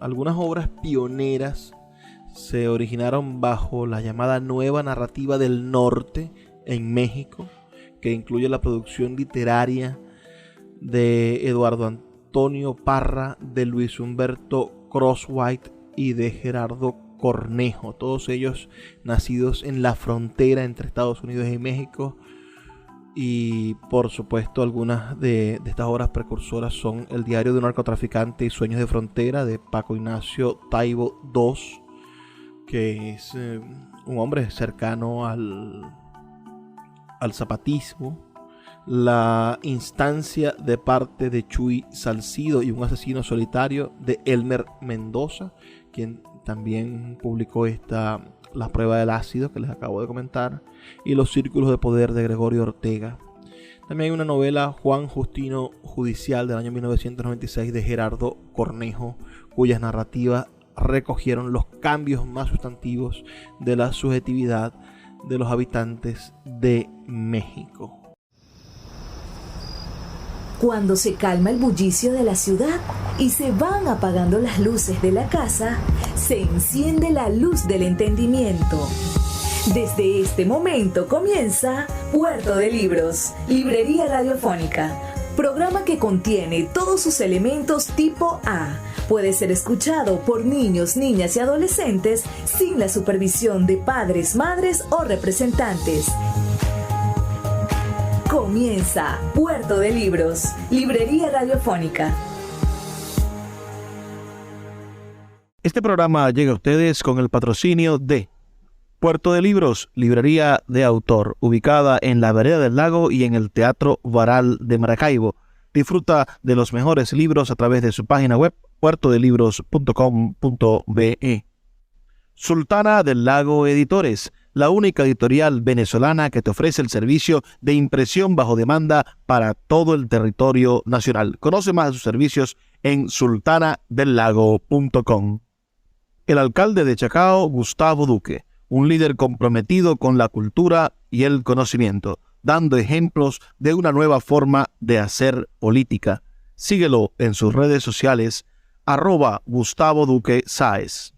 Algunas obras pioneras se originaron bajo la llamada Nueva Narrativa del Norte en México, que incluye la producción literaria de Eduardo Antonio Parra, de Luis Humberto Crosswhite y de Gerardo Cornejo, todos ellos nacidos en la frontera entre Estados Unidos y México. Y por supuesto algunas de estas obras precursoras son El diario de un narcotraficante y Sueños de frontera, de Paco Ignacio Taibo II, que es un hombre cercano al zapatismo. La instancia de parte de Chuy Salcido y un asesino solitario, de Elmer Mendoza, quien también publicó La prueba del ácido, que les acabo de comentar, y Los círculos de poder, de Gregorio Ortega. También hay una novela, Juan Justino Judicial, del año 1996, de Gerardo Cornejo, cuyas narrativas recogieron los cambios más sustantivos de la subjetividad de los habitantes de México. Cuando se calma el bullicio de la ciudad y se van apagando las luces de la casa, se enciende la luz del entendimiento. Desde este momento comienza Puerto de Libros, librería radiofónica, programa que contiene todos sus elementos tipo A. Puede ser escuchado por niños, niñas y adolescentes sin la supervisión de padres, madres o representantes. Comienza Puerto de Libros, librería radiofónica. Este programa llega a ustedes con el patrocinio de Puerto de Libros, librería de autor, ubicada en la Vereda del Lago y en el Teatro Varal de Maracaibo. Disfruta de los mejores libros a través de su página web, puertodelibros.com.be. Sultana del Lago Editores, la única editorial venezolana que te ofrece el servicio de impresión bajo demanda para todo el territorio nacional. Conoce más de sus servicios en sultanadelago.com. El alcalde de Chacao, Gustavo Duque, un líder comprometido con la cultura y el conocimiento, dando ejemplos de una nueva forma de hacer política. Síguelo en sus redes sociales, @Gustavo Duque Sáez.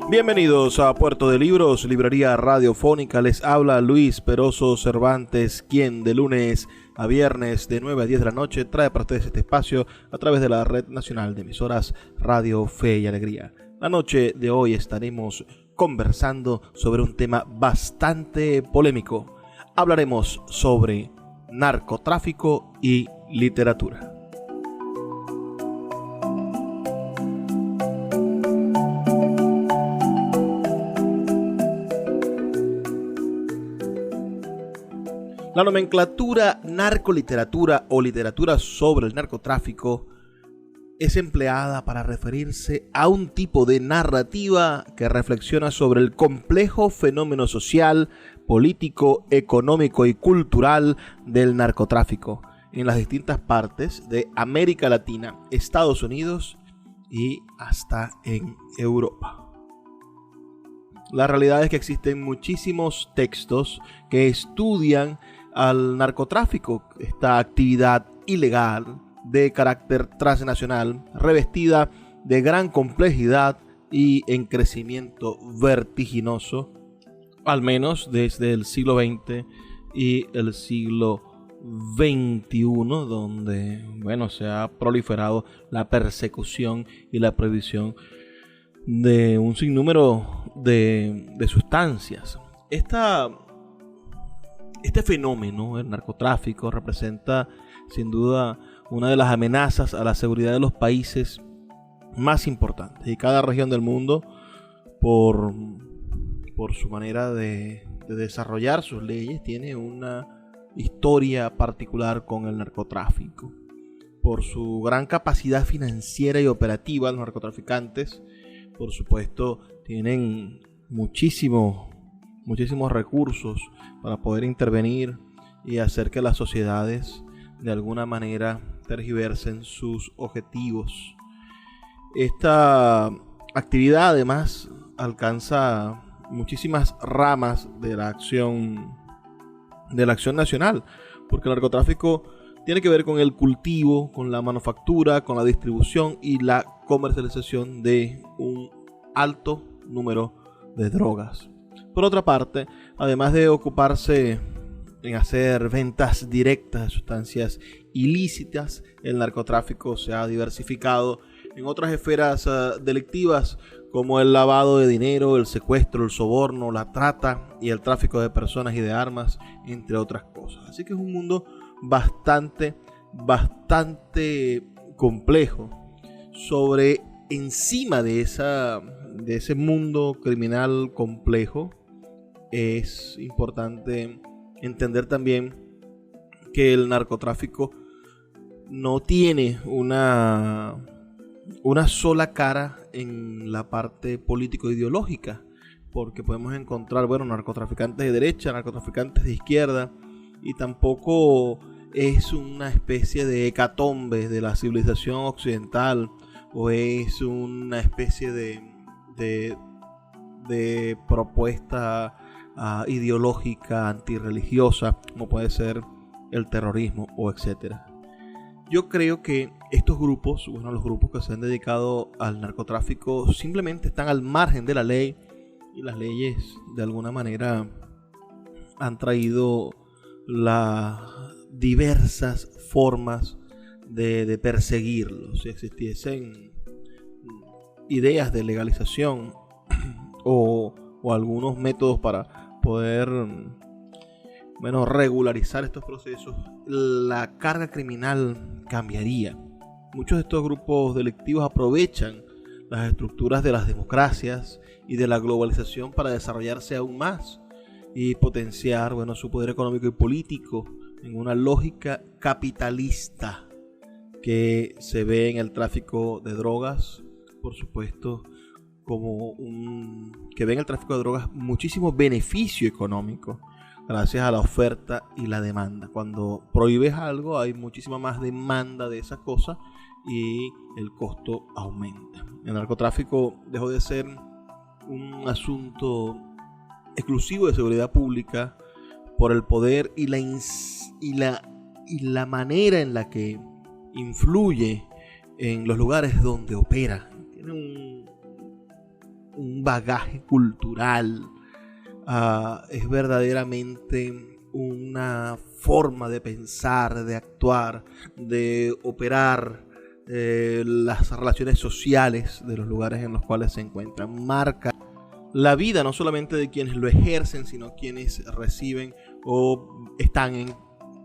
Bienvenidos a Puerto de Libros, librería radiofónica. Les habla Luis Peroso Cervantes, quien de lunes a viernes de 9 a 10 de la noche trae para ustedes este espacio a través de la Red Nacional de Emisoras Radio Fe y Alegría. La noche de hoy estaremos conversando sobre un tema bastante polémico. Hablaremos sobre narcotráfico y literatura. La nomenclatura narcoliteratura o literatura sobre el narcotráfico es empleada para referirse a un tipo de narrativa que reflexiona sobre el complejo fenómeno social, político, económico y cultural del narcotráfico en las distintas partes de América Latina, Estados Unidos y hasta en Europa. La realidad es que existen muchísimos textos que estudian al narcotráfico, esta actividad ilegal de carácter transnacional, revestida de gran complejidad y en crecimiento vertiginoso, al menos desde el siglo XX y el siglo XXI, donde se ha proliferado la persecución y la prohibición de un sinnúmero de sustancias. Este fenómeno, el narcotráfico, representa sin duda una de las amenazas a la seguridad de los países más importantes. Y cada región del mundo, por su manera de desarrollar sus leyes, tiene una historia particular con el narcotráfico. Por su gran capacidad financiera y operativa, los narcotraficantes, por supuesto, tienen muchísimos recursos para poder intervenir y hacer que las sociedades de alguna manera tergiversen sus objetivos. Esta actividad además alcanza muchísimas ramas de la acción nacional, porque el narcotráfico tiene que ver con el cultivo, con la manufactura, con la distribución y la comercialización de un alto número de drogas. Por otra parte, además de ocuparse en hacer ventas directas de sustancias ilícitas, el narcotráfico se ha diversificado en otras esferas delictivas como el lavado de dinero, el secuestro, el soborno, la trata y el tráfico de personas y de armas, entre otras cosas. Así que es un mundo bastante complejo. Sobre encima de ese mundo criminal complejo, es importante entender también que el narcotráfico no tiene una sola cara en la parte político-ideológica, porque podemos encontrar, narcotraficantes de derecha, narcotraficantes de izquierda, y tampoco es una especie de hecatombe de la civilización occidental, o es una especie de propuesta ideológica antirreligiosa, como puede ser el terrorismo o etcétera. Yo creo que estos grupos, los grupos que se han dedicado al narcotráfico, simplemente están al margen de la ley, y las leyes de alguna manera han traído las diversas formas de perseguirlos. Si existiesen ideas de legalización o algunos métodos para poder regularizar estos procesos, la carga criminal cambiaría. Muchos de estos grupos delictivos aprovechan las estructuras de las democracias y de la globalización para desarrollarse aún más y potenciar su poder económico y político en una lógica capitalista que se ve en el tráfico de drogas, por supuesto, que ve en el tráfico de drogas muchísimo beneficio económico gracias a la oferta y la demanda. Cuando prohíbes algo, hay muchísima más demanda de esa cosa y el costo aumenta. El narcotráfico dejó de ser un asunto exclusivo de seguridad pública por el poder y la manera en la que influye en los lugares donde opera. Tiene un bagaje cultural. Es verdaderamente una forma de pensar, de actuar, de operar las relaciones sociales de los lugares en los cuales se encuentran. Marca la vida no solamente de quienes lo ejercen, sino quienes reciben o están en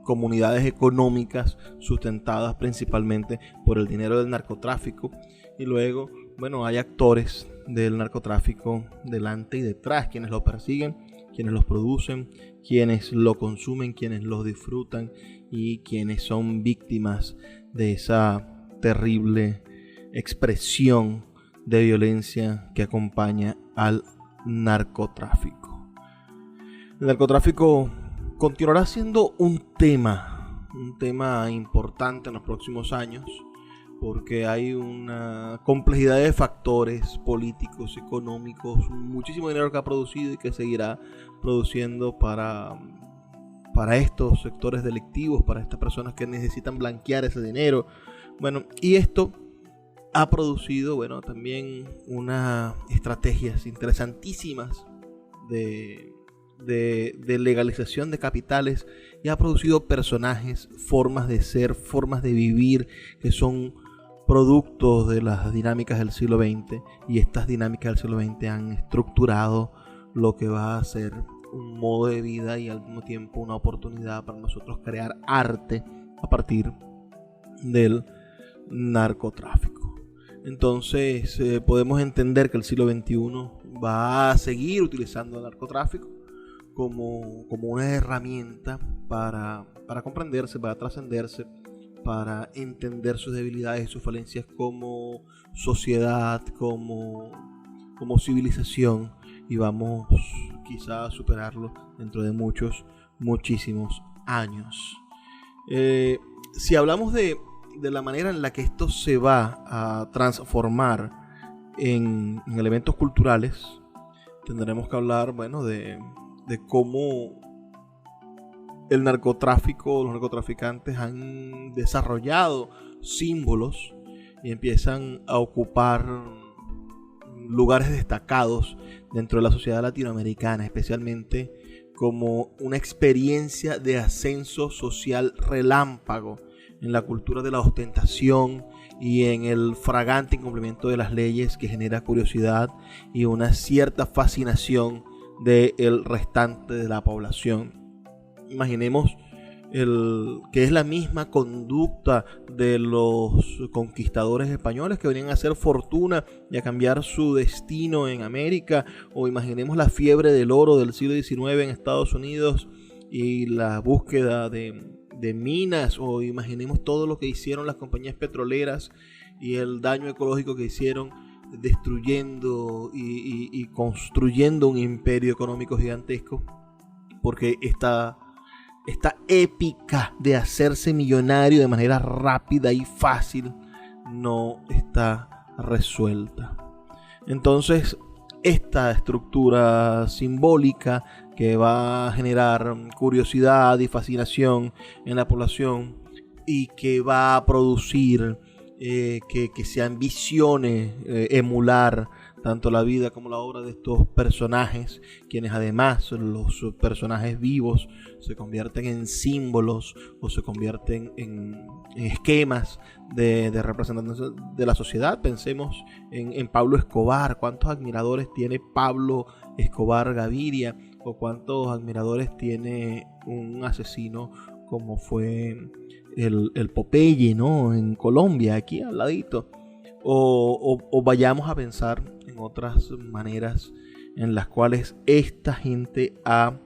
comunidades económicas sustentadas principalmente por el dinero del narcotráfico. Y luego, hay actores del narcotráfico delante y detrás, quienes lo persiguen, quienes los producen, quienes lo consumen, quienes los disfrutan y quienes son víctimas de esa terrible expresión de violencia que acompaña al narcotráfico. El narcotráfico continuará siendo un tema importante en los próximos años, porque hay una complejidad de factores políticos, económicos, muchísimo dinero que ha producido y que seguirá produciendo para estos sectores delictivos, para estas personas que necesitan blanquear ese dinero. Y esto ha producido, también unas estrategias interesantísimas de legalización de capitales, y ha producido personajes, formas de ser, formas de vivir que son productos de las dinámicas del siglo XX, y estas dinámicas del siglo XX han estructurado lo que va a ser un modo de vida y al mismo tiempo una oportunidad para nosotros crear arte a partir del narcotráfico. Entonces podemos entender que el siglo XXI va a seguir utilizando el narcotráfico como una herramienta para comprenderse, para trascenderse, para entender sus debilidades y sus falencias como sociedad, como civilización, y vamos quizá a superarlo dentro de muchísimos años. Si hablamos de de la manera en la que esto se va a transformar en elementos culturales, tendremos que hablar, bueno, de cómo el narcotráfico, los narcotraficantes han desarrollado símbolos y empiezan a ocupar lugares destacados dentro de la sociedad latinoamericana, especialmente como una experiencia de ascenso social relámpago en la cultura de la ostentación y en el fragante incumplimiento de las leyes, que genera curiosidad y una cierta fascinación del restante de la población. Imaginemos que es la misma conducta de los conquistadores españoles que venían a hacer fortuna y a cambiar su destino en América, o imaginemos la fiebre del oro del siglo XIX en Estados Unidos y la búsqueda de minas, o imaginemos todo lo que hicieron las compañías petroleras y el daño ecológico que hicieron, destruyendo y construyendo un imperio económico gigantesco, porque esta épica de hacerse millonario de manera rápida y fácil no está resuelta. Entonces, esta estructura simbólica que va a generar curiosidad y fascinación en la población y que va a producir que se ambicione emular tanto la vida como la obra de estos personajes, quienes además los personajes vivos se convierten en símbolos o se convierten en esquemas de representación de la sociedad. Pensemos en Pablo Escobar. ¿Cuántos admiradores tiene Pablo Escobar Gaviria? ¿O cuántos admiradores tiene un asesino como fue el Popeye, ¿no?, en Colombia, aquí al ladito? O vayamos a pensar en otras maneras en las cuales esta gente ha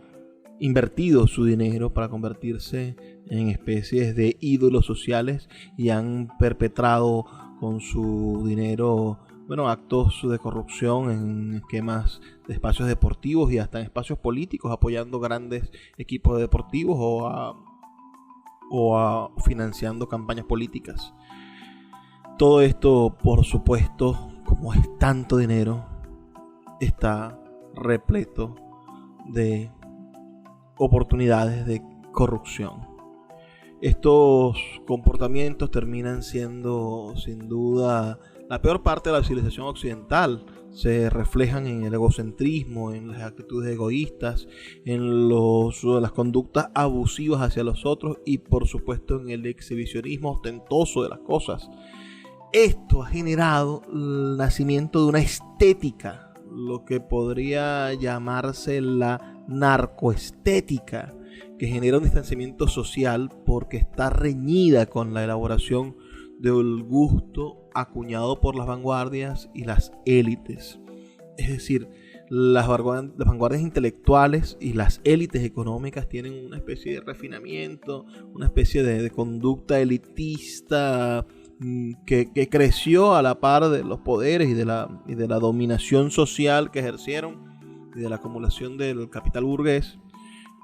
invertido su dinero para convertirse en especies de ídolos sociales y han perpetrado con su dinero, bueno, actos de corrupción en esquemas de espacios deportivos y hasta en espacios políticos, apoyando grandes equipos deportivos o financiando campañas políticas. Todo esto, por supuesto, como es tanto dinero, está repleto de oportunidades de corrupción. Estos comportamientos terminan siendo, sin duda, la peor parte de la civilización occidental. Se reflejan en el egocentrismo, en las actitudes egoístas, en las conductas abusivas hacia los otros y, por supuesto, en el exhibicionismo ostentoso de las cosas. Esto ha generado el nacimiento de una estética, lo que podría llamarse la narcoestética, que genera un distanciamiento social porque está reñida con la elaboración del gusto acuñado por las vanguardias y las élites. Es decir, las vanguardias intelectuales y las élites económicas tienen una especie de refinamiento, una especie de conducta elitista que creció a la par de los poderes y de la dominación social que ejercieron y de la acumulación del capital burgués,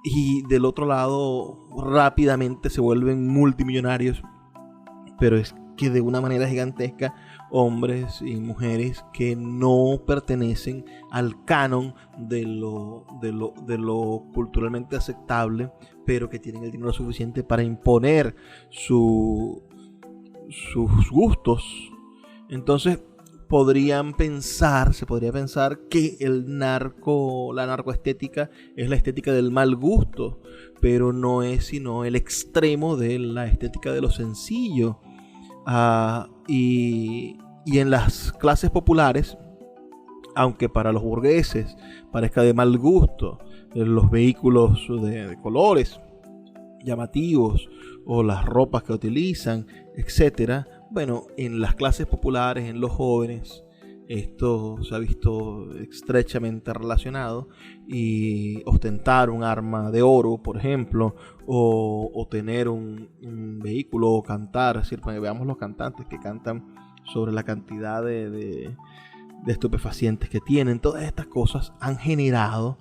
y del otro lado rápidamente se vuelven multimillonarios, pero es que de una manera gigantesca, hombres y mujeres que no pertenecen al canon de lo culturalmente aceptable, pero que tienen el dinero suficiente para imponer sus gustos. Entonces se podría pensar que la narcoestética es la estética del mal gusto, pero no es sino el extremo de la estética de lo sencillo. Y en las clases populares, aunque para los burgueses parezca de mal gusto, los vehículos de colores llamativos o las ropas que utilizan, etcétera, bueno, en las clases populares, en los jóvenes, esto se ha visto estrechamente relacionado, y ostentar un arma de oro, por ejemplo, o tener un vehículo, o cantar, es decir, veamos los cantantes que cantan sobre la cantidad de estupefacientes que tienen. Todas estas cosas han generado,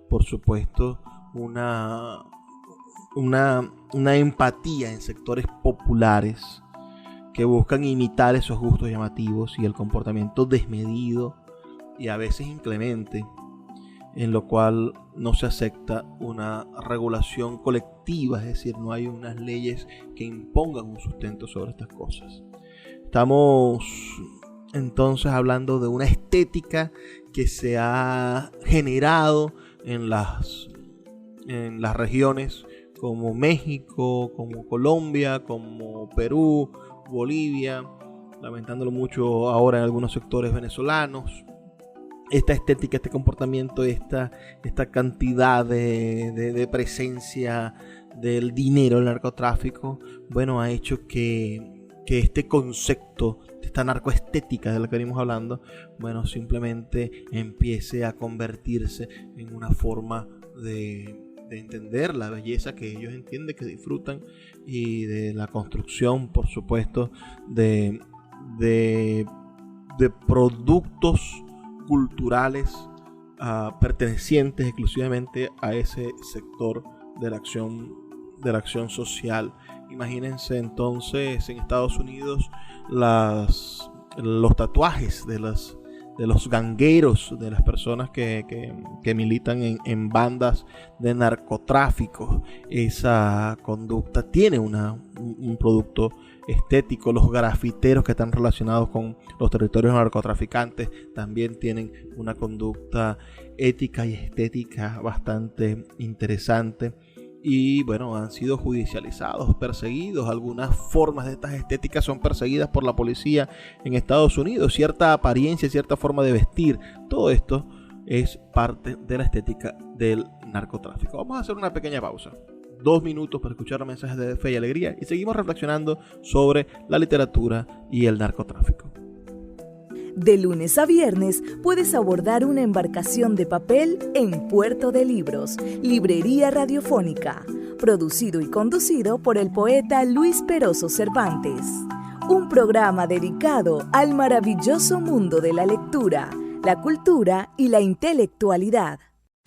por supuesto, una empatía en sectores populares que buscan imitar esos gustos llamativos y el comportamiento desmedido y a veces inclemente, en lo cual no se acepta una regulación colectiva, es decir, no hay unas leyes que impongan un sustento sobre estas cosas. Estamos entonces hablando de una estética que se ha generado en las regiones como México, como Colombia, como Perú, Bolivia, lamentándolo mucho ahora en algunos sectores venezolanos. Esta estética, este comportamiento, esta cantidad de presencia del dinero, el narcotráfico, bueno, ha hecho que este concepto, esta narcoestética de la que venimos hablando, bueno, simplemente empiece a convertirse en una forma de entender la belleza que ellos entienden, que disfrutan, y de la construcción, por supuesto, de productos culturales pertenecientes exclusivamente a ese sector de la acción social. Imagínense entonces en Estados Unidos los tatuajes de los gangueros, de las personas que militan en bandas de narcotráfico. Esa conducta tiene un producto estético. Los grafiteros que están relacionados con los territorios narcotraficantes también tienen una conducta ética y estética bastante interesante. Y bueno, han sido judicializados, perseguidos. Algunas formas de estas estéticas son perseguidas por la policía en Estados Unidos. Cierta apariencia, cierta forma de vestir, todo esto es parte de la estética del narcotráfico. Vamos a hacer una pequeña pausa, 2 minutos, para escuchar los mensajes de fe y alegría, y seguimos reflexionando sobre la literatura y el narcotráfico. De lunes a viernes puedes abordar una embarcación de papel en Puerto de Libros, Librería Radiofónica, producido y conducido por el poeta Luis Peroso Cervantes. Un programa dedicado al maravilloso mundo de la lectura, la cultura y la intelectualidad.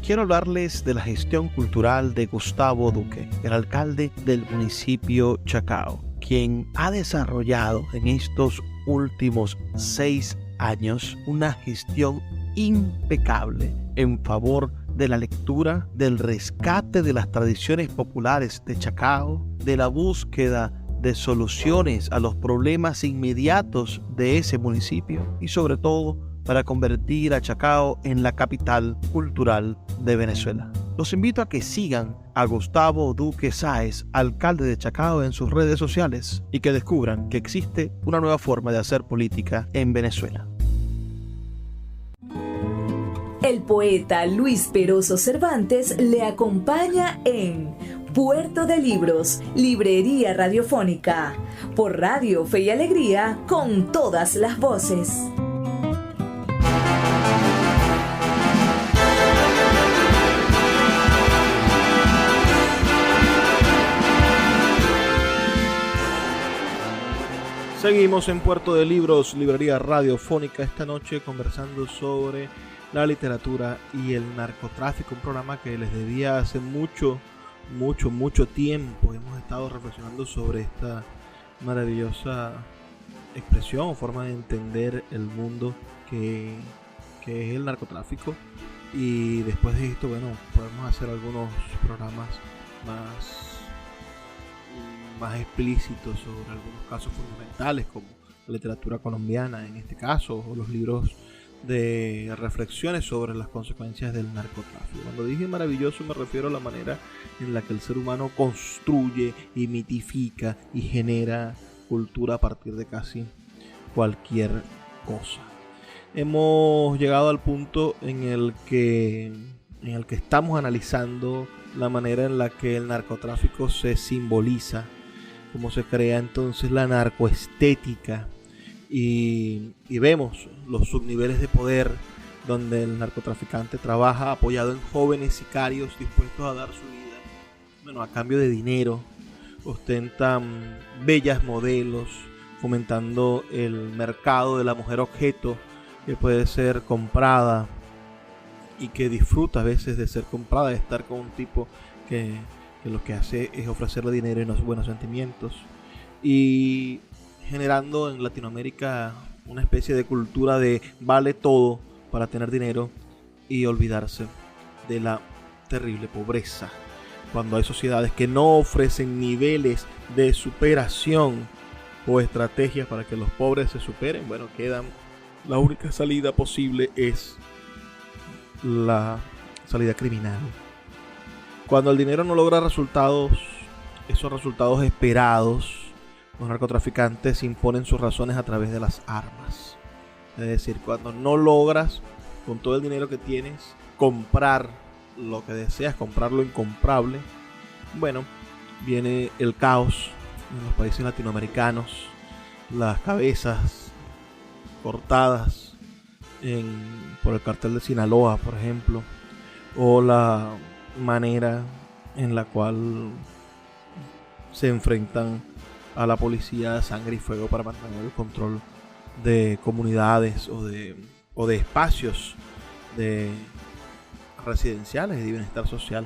Quiero hablarles de la gestión cultural de Gustavo Duque, el alcalde del municipio Chacao, quien ha desarrollado en estos últimos 6 años una gestión impecable en favor de la lectura, del rescate de las tradiciones populares de Chacao, de la búsqueda de soluciones a los problemas inmediatos de ese municipio y sobre todo para convertir a Chacao en la capital cultural de Venezuela. Los invito a que sigan a Gustavo Duque Sáez, alcalde de Chacao, en sus redes sociales y que descubran que existe una nueva forma de hacer política en Venezuela. El poeta Luis Peroso Cervantes le acompaña en Puerto de Libros, Librería Radiofónica, por Radio Fe y Alegría, con todas las voces. Seguimos en Puerto de Libros, Librería Radiofónica, esta noche conversando sobre la literatura y el narcotráfico, un programa que les debía hace mucho tiempo. Hemos estado reflexionando sobre esta maravillosa expresión o forma de entender el mundo que es el narcotráfico, y después de esto, bueno, podemos hacer algunos programas más explícitos sobre algunos casos fundamentales como la literatura colombiana en este caso, o los libros de reflexiones sobre las consecuencias del narcotráfico. Cuando dije maravilloso me refiero a la manera en la que el ser humano construye y mitifica y genera cultura a partir de casi cualquier cosa. Hemos llegado al punto en el que estamos analizando la manera en la que el narcotráfico se simboliza, cómo se crea entonces la narcoestética, y vemos los subniveles de poder donde el narcotraficante trabaja apoyado en jóvenes sicarios dispuestos a dar su vida, bueno, a cambio de dinero. Ostentan bellas modelos, fomentando el mercado de la mujer objeto, que puede ser comprada y que disfruta a veces de ser comprada, de estar con un tipo que lo que hace es ofrecerle dinero y no buenos sentimientos. Y generando en Latinoamérica una especie de cultura de vale todo para tener dinero y olvidarse de la terrible pobreza. Cuando hay sociedades que no ofrecen niveles de superación o estrategias para que los pobres se superen, bueno, la única salida posible es la salida criminal. Cuando el dinero no logra esos resultados esperados, los narcotraficantes imponen sus razones a través de las armas. Es decir, cuando no logras con todo el dinero que tienes comprar lo que deseas, comprar lo incomprable, bueno, viene el caos en los países latinoamericanos, las cabezas cortadas por el cartel de Sinaloa, por ejemplo, o la manera en la cual se enfrentan a la policía de sangre y fuego para mantener el control de comunidades o de espacios de residenciales y de bienestar social.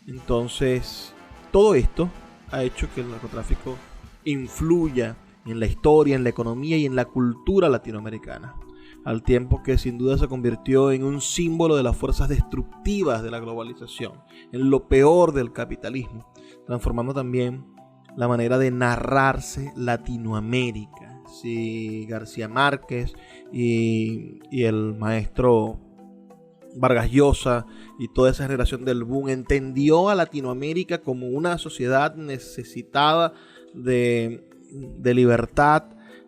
Entonces, todo esto ha hecho que el narcotráfico influya en la historia, en la economía y en la cultura latinoamericana, al tiempo que sin duda se convirtió en un símbolo de las fuerzas destructivas de la globalización, en lo peor del capitalismo, transformando también la manera de narrarse Latinoamérica. Si García Márquez y el maestro Vargas Llosa y toda esa generación del boom entendió a Latinoamérica como una sociedad necesitada de libertad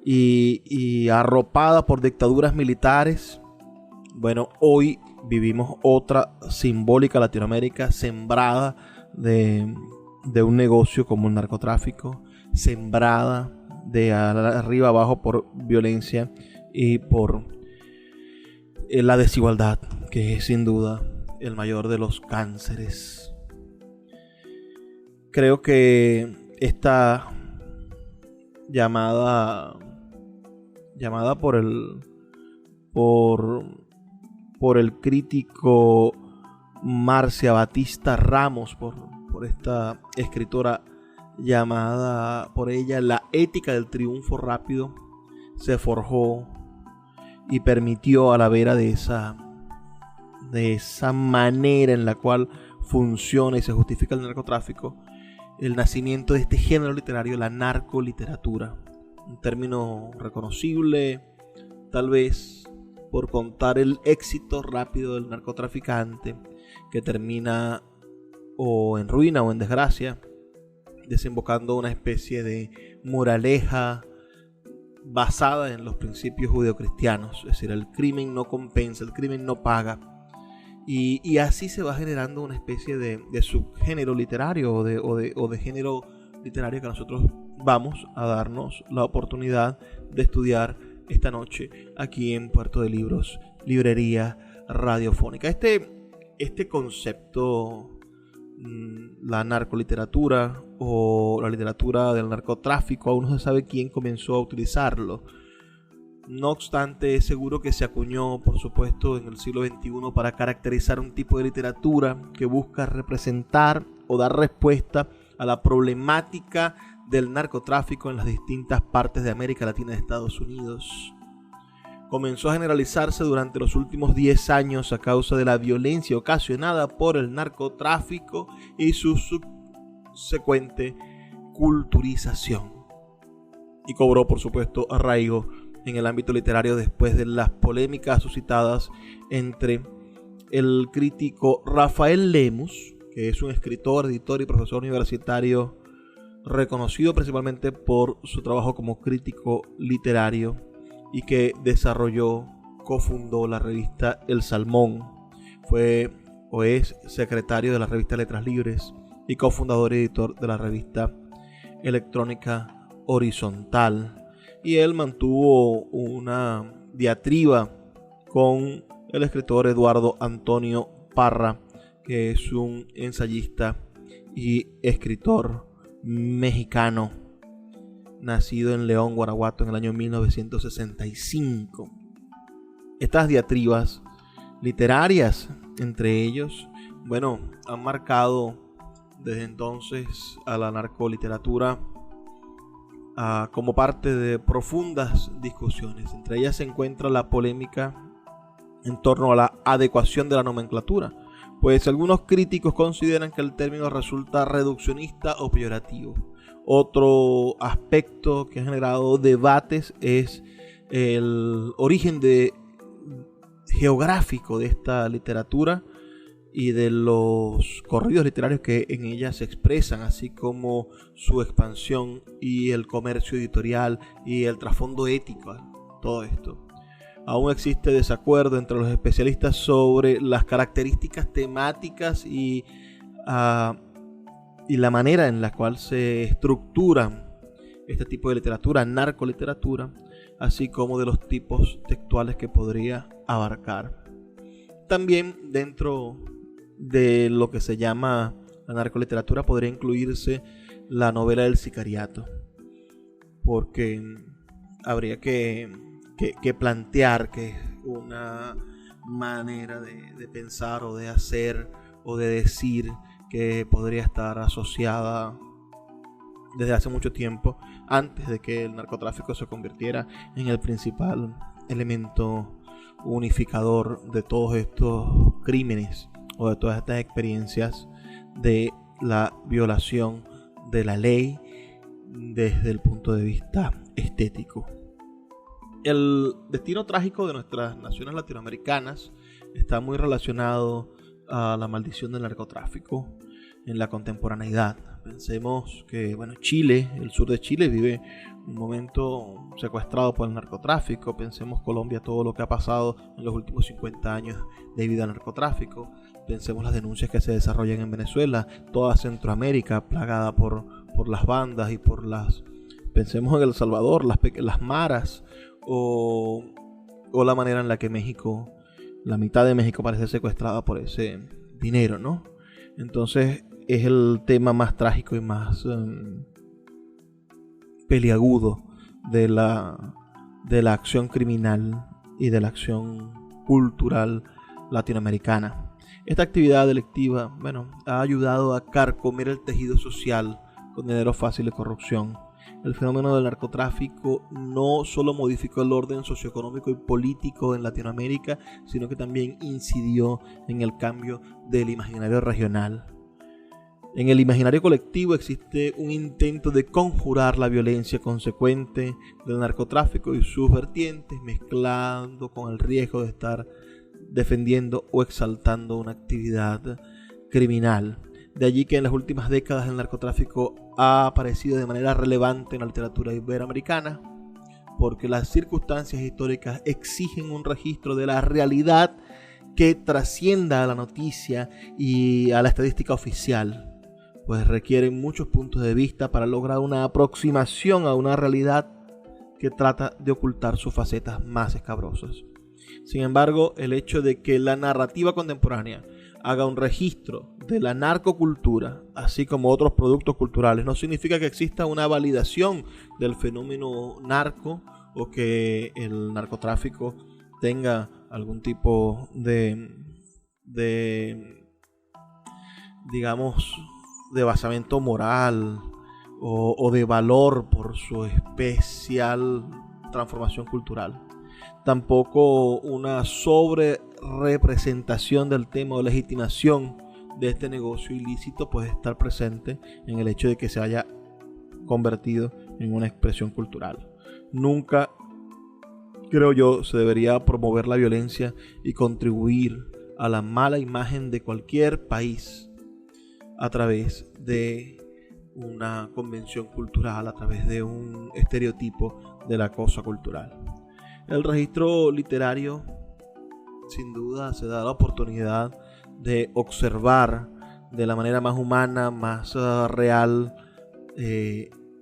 y arropada por dictaduras militares, bueno, hoy vivimos otra simbólica Latinoamérica sembrada de un negocio como el narcotráfico, sembrada de arriba abajo por violencia y por la desigualdad, que es sin duda el mayor de los cánceres. Creo que esta llamada por el crítico Marcia Batista Ramos, por esta escritora llamada por ella La ética del triunfo rápido, se forjó y permitió a la vera de esa manera en la cual funciona y se justifica el narcotráfico, el nacimiento de este género literario, la narcoliteratura, un término reconocible tal vez por contar el éxito rápido del narcotraficante que termina o en ruina o en desgracia, desembocando una especie de moraleja basada en los principios judeocristianos, es decir, el crimen no compensa, el crimen no paga, y así se va generando una especie de subgénero literario o de género literario que nosotros vamos a darnos la oportunidad de estudiar esta noche aquí en Puerto de Libros, librería radiofónica. Este concepto, la narcoliteratura o la literatura del narcotráfico, aún no se sabe quién comenzó a utilizarlo. No obstante, es seguro que se acuñó, por supuesto, en el siglo XXI para caracterizar un tipo de literatura que busca representar o dar respuesta a la problemática del narcotráfico en las distintas partes de América Latina y de Estados Unidos. Comenzó a generalizarse durante los últimos 10 años a causa de la violencia ocasionada por el narcotráfico y su subsecuente culturización. Y cobró, por supuesto, arraigo en el ámbito literario después de las polémicas suscitadas entre el crítico Rafael Lemus, que es un escritor, editor y profesor universitario reconocido principalmente por su trabajo como crítico literario y que cofundó la revista El Salmón. Fue o es secretario de la revista Letras Libres y cofundador y editor de la revista electrónica Horizontal. Y él mantuvo una diatriba con el escritor Eduardo Antonio Parra, que es un ensayista y escritor mexicano, nacido en León, Guanajuato, en el año 1965. Estas diatribas literarias, entre ellos, bueno, han marcado desde entonces a la narcoliteratura como parte de profundas discusiones. Entre ellas se encuentra la polémica en torno a la adecuación de la nomenclatura, pues algunos críticos consideran que el término resulta reduccionista o peyorativo. Otro aspecto que ha generado debates es el origen geográfico de esta literatura y de los corridos literarios que en ella se expresan, así como su expansión y el comercio editorial y el trasfondo ético, todo esto. Aún existe desacuerdo entre los especialistas sobre las características temáticas y la manera en la cual se estructuran este tipo de literatura, narcoliteratura, así como de los tipos textuales que podría abarcar. También dentro de lo que se llama la narcoliteratura podría incluirse la novela del sicariato, porque habría que plantear que es una manera de pensar o de hacer o de decir que podría estar asociada desde hace mucho tiempo, antes de que el narcotráfico se convirtiera en el principal elemento unificador de todos estos crímenes o de todas estas experiencias de la violación de la ley desde el punto de vista estético. El destino trágico de nuestras naciones latinoamericanas está muy relacionado a la maldición del narcotráfico en la contemporaneidad. Pensemos que Chile, el sur de Chile, vive un momento secuestrado por el narcotráfico. Pensemos Colombia, todo lo que ha pasado en los últimos 50 años debido al narcotráfico. Pensemos las denuncias que se desarrollan en Venezuela, toda Centroamérica plagada por las bandas y por pensemos en El Salvador, las maras, o la manera en la que México, la mitad de México parece secuestrada por ese dinero, ¿no? Entonces es el tema más trágico y más peliagudo de la acción criminal y de la acción cultural latinoamericana. Esta actividad delictiva, ha ayudado a carcomer el tejido social con dinero fácil de corrupción. El fenómeno del narcotráfico no solo modificó el orden socioeconómico y político en Latinoamérica, sino que también incidió en el cambio del imaginario regional. En el imaginario colectivo existe un intento de conjurar la violencia consecuente del narcotráfico y sus vertientes, mezclando con el riesgo de estar defendiendo o exaltando una actividad criminal. De allí que en las últimas décadas el narcotráfico ha aparecido de manera relevante en la literatura iberoamericana, porque las circunstancias históricas exigen un registro de la realidad que trascienda a la noticia y a la estadística oficial, pues requieren muchos puntos de vista para lograr una aproximación a una realidad que trata de ocultar sus facetas más escabrosas. Sin embargo, el hecho de que la narrativa contemporánea haga un registro de la narcocultura, así como otros productos culturales, no significa que exista una validación del fenómeno narco o que el narcotráfico tenga algún tipo de basamento moral o de valor por su especial transformación cultural. Tampoco una sobre-representación del tema o legitimación de este negocio ilícito puede estar presente en el hecho de que se haya convertido en una expresión cultural. Nunca, creo yo, se debería promover la violencia y contribuir a la mala imagen de cualquier país a través de una convención cultural, a través de un estereotipo de la cosa cultural. El registro literario, sin duda, se da la oportunidad de observar de la manera más humana, más real,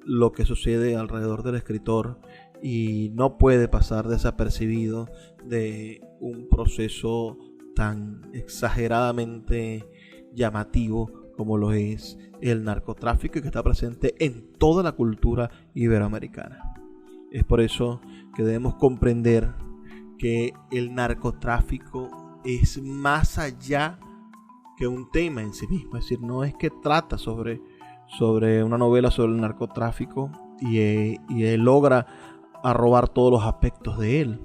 lo que sucede alrededor del escritor, y no puede pasar desapercibido de un proceso tan exageradamente llamativo como lo es el narcotráfico, y que está presente en toda la cultura iberoamericana. Es por eso que debemos comprender que el narcotráfico es más allá que un tema en sí mismo. Es decir, no es que trata sobre una novela sobre el narcotráfico él logra arrobar todos los aspectos de él.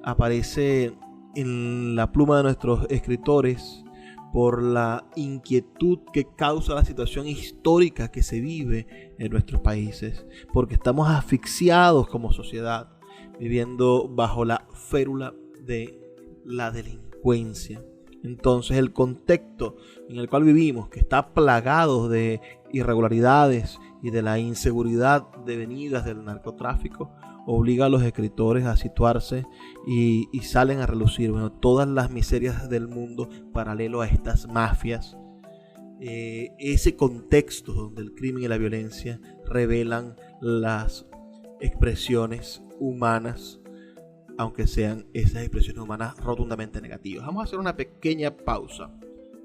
Aparece en la pluma de nuestros escritores por la inquietud que causa la situación histórica que se vive en nuestros países, porque estamos asfixiados como sociedad, viviendo bajo la férula de la delincuencia. Entonces el contexto en el cual vivimos, que está plagado de irregularidades y de la inseguridad devenidas del narcotráfico, obliga a los escritores a situarse y salen a relucir todas las miserias del mundo paralelo a estas mafias. Ese contexto donde el crimen y la violencia revelan las expresiones humanas, aunque sean esas expresiones humanas rotundamente negativas. Vamos a hacer una pequeña pausa,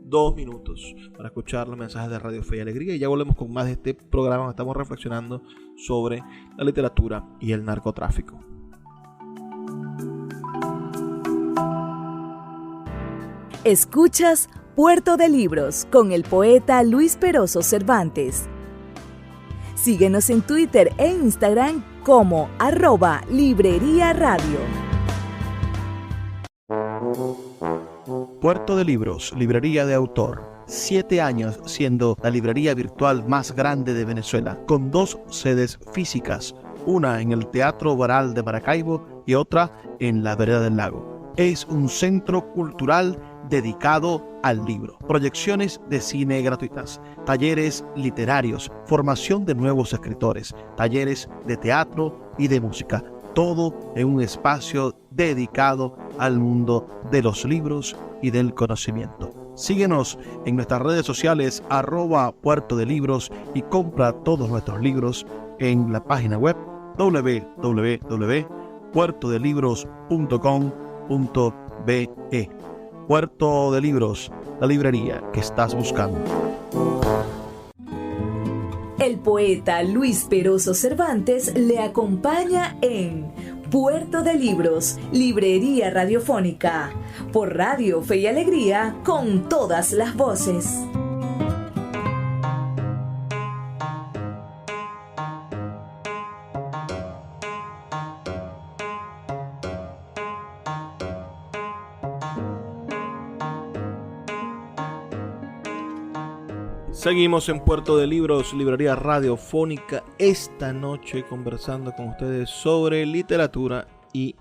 2 minutos, para escuchar los mensajes de Radio Fe y Alegría, y ya volvemos con más de este programa donde estamos reflexionando sobre la literatura y el narcotráfico. Escuchas Puerto de Libros con el poeta Luis Peroso Cervantes. Síguenos en Twitter e Instagram como @Librería Radio. Puerto de Libros, librería de autor. 7 años siendo la librería virtual más grande de Venezuela, con 2 sedes físicas, una en el Teatro Baral de Maracaibo y otra en la Vereda del Lago. Es un centro cultural dedicado al libro, proyecciones de cine gratuitas, talleres literarios, formación de nuevos escritores, talleres de teatro y de música, todo en un espacio dedicado al mundo de los libros y del conocimiento. Síguenos en nuestras redes sociales @Puerto de Libros y compra todos nuestros libros en la página web www.puertodelibros.com.be. Puerto de Libros, la librería que estás buscando. El poeta Luis Peroso Cervantes le acompaña en Puerto de Libros, librería radiofónica, por Radio Fe y Alegría, con todas las voces. Seguimos en Puerto de Libros, librería radiofónica, esta noche conversando con ustedes sobre literatura y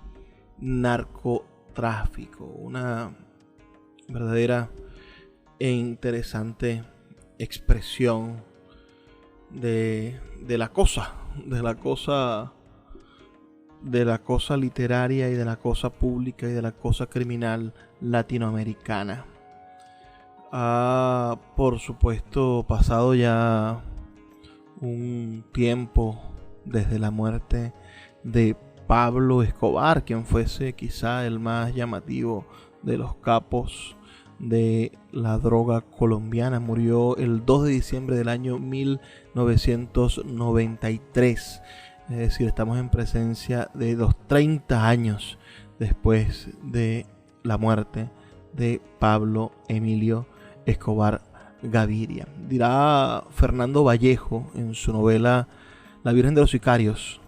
narcotráfico. Una verdadera e interesante expresión de la cosa literaria y de la cosa pública y de la cosa criminal latinoamericana. Ha, por supuesto, pasado ya un tiempo desde la muerte de Pablo Escobar, quien fuese quizá el más llamativo de los capos de la droga colombiana. Murió el 2 de diciembre del año 1993. Es decir, estamos en presencia de los 30 años después de la muerte de Pablo Emilio Escobar Gaviria. Dirá Fernando Vallejo en su novela La Virgen de los Sicarios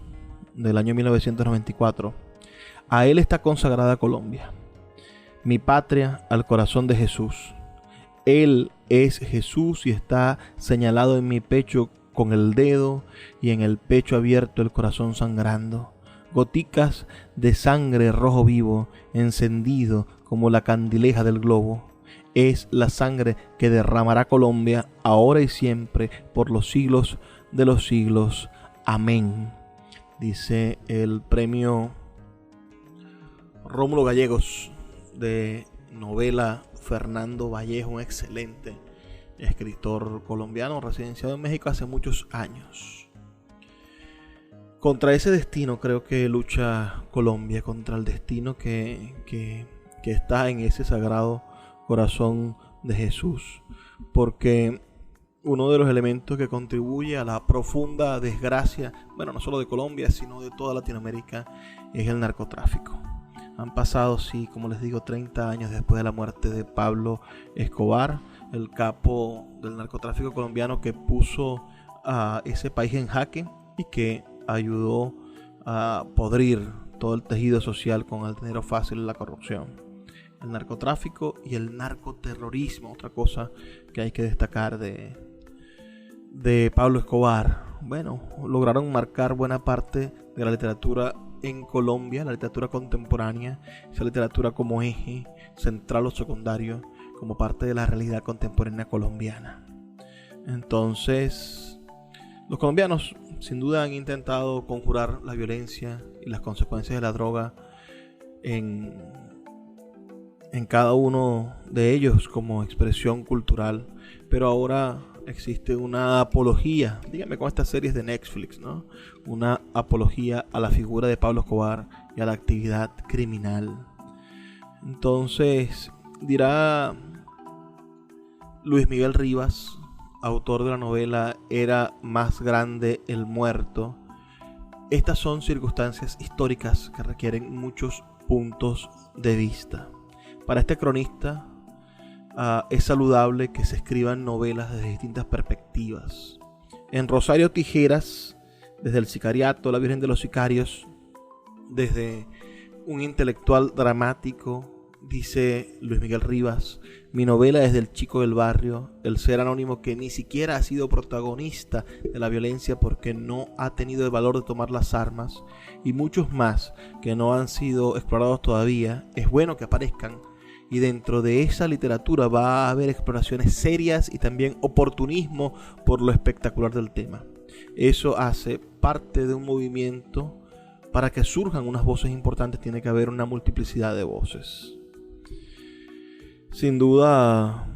del año 1994: a él está consagrada Colombia, mi patria al corazón de Jesús. Él es Jesús y está señalado en mi pecho con el dedo, y en el pecho abierto el corazón sangrando. Goticas de sangre rojo vivo, encendido como la candileja del globo. Es la sangre que derramará Colombia ahora y siempre por los siglos de los siglos. Amén. Dice el premio Rómulo Gallegos de novela Fernando Vallejo, un excelente escritor colombiano residenciado en México hace muchos años. Contra ese destino creo que lucha Colombia, contra el destino que está en ese sagrado corazón de Jesús, porque uno de los elementos que contribuye a la profunda desgracia, bueno, no solo de Colombia, sino de toda Latinoamérica, es el narcotráfico. Han pasado, sí, como les digo, 30 años después de la muerte de Pablo Escobar, el capo del narcotráfico colombiano que puso a ese país en jaque y que ayudó a podrir todo el tejido social con el dinero fácil y la corrupción. El narcotráfico y el narcoterrorismo, otra cosa que hay que destacar de Pablo Escobar. Bueno, lograron marcar buena parte de la literatura en Colombia, la literatura contemporánea, esa literatura como eje central o secundario, como parte de la realidad contemporánea colombiana. Entonces, los colombianos sin duda han intentado conjurar la violencia y las consecuencias de la droga en cada uno de ellos como expresión cultural, pero ahora existe una apología, dígame con estas series de Netflix, ¿no? Una apología a la figura de Pablo Escobar y a la actividad criminal. Entonces, dirá Luis Miguel Rivas, autor de la novela Era más grande el muerto: estas son circunstancias históricas que requieren muchos puntos de vista. Para este cronista, es saludable que se escriban novelas desde distintas perspectivas. En Rosario Tijeras, desde el sicariato, La Virgen de los Sicarios, desde un intelectual dramático, dice Luis Miguel Rivas: mi novela es del chico del barrio, el ser anónimo que ni siquiera ha sido protagonista de la violencia porque no ha tenido el valor de tomar las armas, y muchos más que no han sido explorados todavía. Es bueno que aparezcan, y dentro de esa literatura va a haber exploraciones serias y también oportunismo por lo espectacular del tema. Eso hace parte de un movimiento. Para que surjan unas voces importantes tiene que haber una multiplicidad de voces. Sin duda,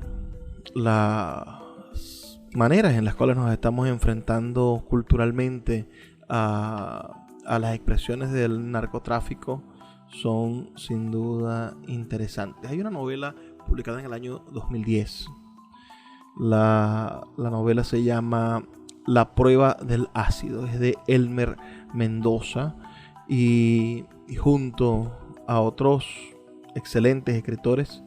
las maneras en las cuales nos estamos enfrentando culturalmente a las expresiones del narcotráfico son sin duda interesantes. Hay una novela publicada en el año 2010. La novela se llama La prueba del ácido. Es de Elmer Mendoza y junto a otros excelentes escritores,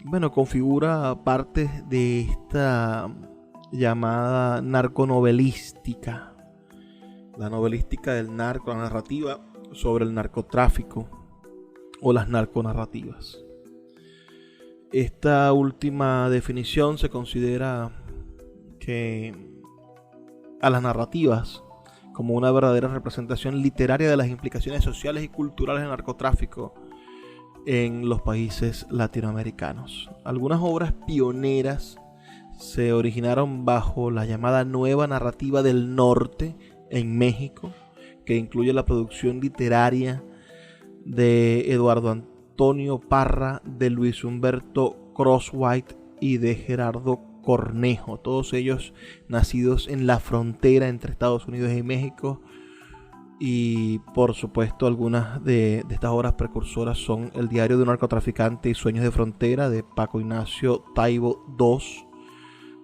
bueno, configura parte de esta llamada narconovelística. La novelística del narco, la narrativa sobre el narcotráfico o las narconarrativas. Esta última definición se considera que a las narrativas como una verdadera representación literaria de las implicaciones sociales y culturales del narcotráfico en los países latinoamericanos. Algunas obras pioneras se originaron bajo la llamada Nueva Narrativa del Norte en México, que incluye la producción literaria de Eduardo Antonio Parra, de Luis Humberto Crosswhite y de Gerardo Cornejo, todos ellos nacidos en la frontera entre Estados Unidos y México. Y por supuesto algunas de estas obras precursoras son El diario de un narcotraficante y Sueños de frontera, de Paco Ignacio Taibo II,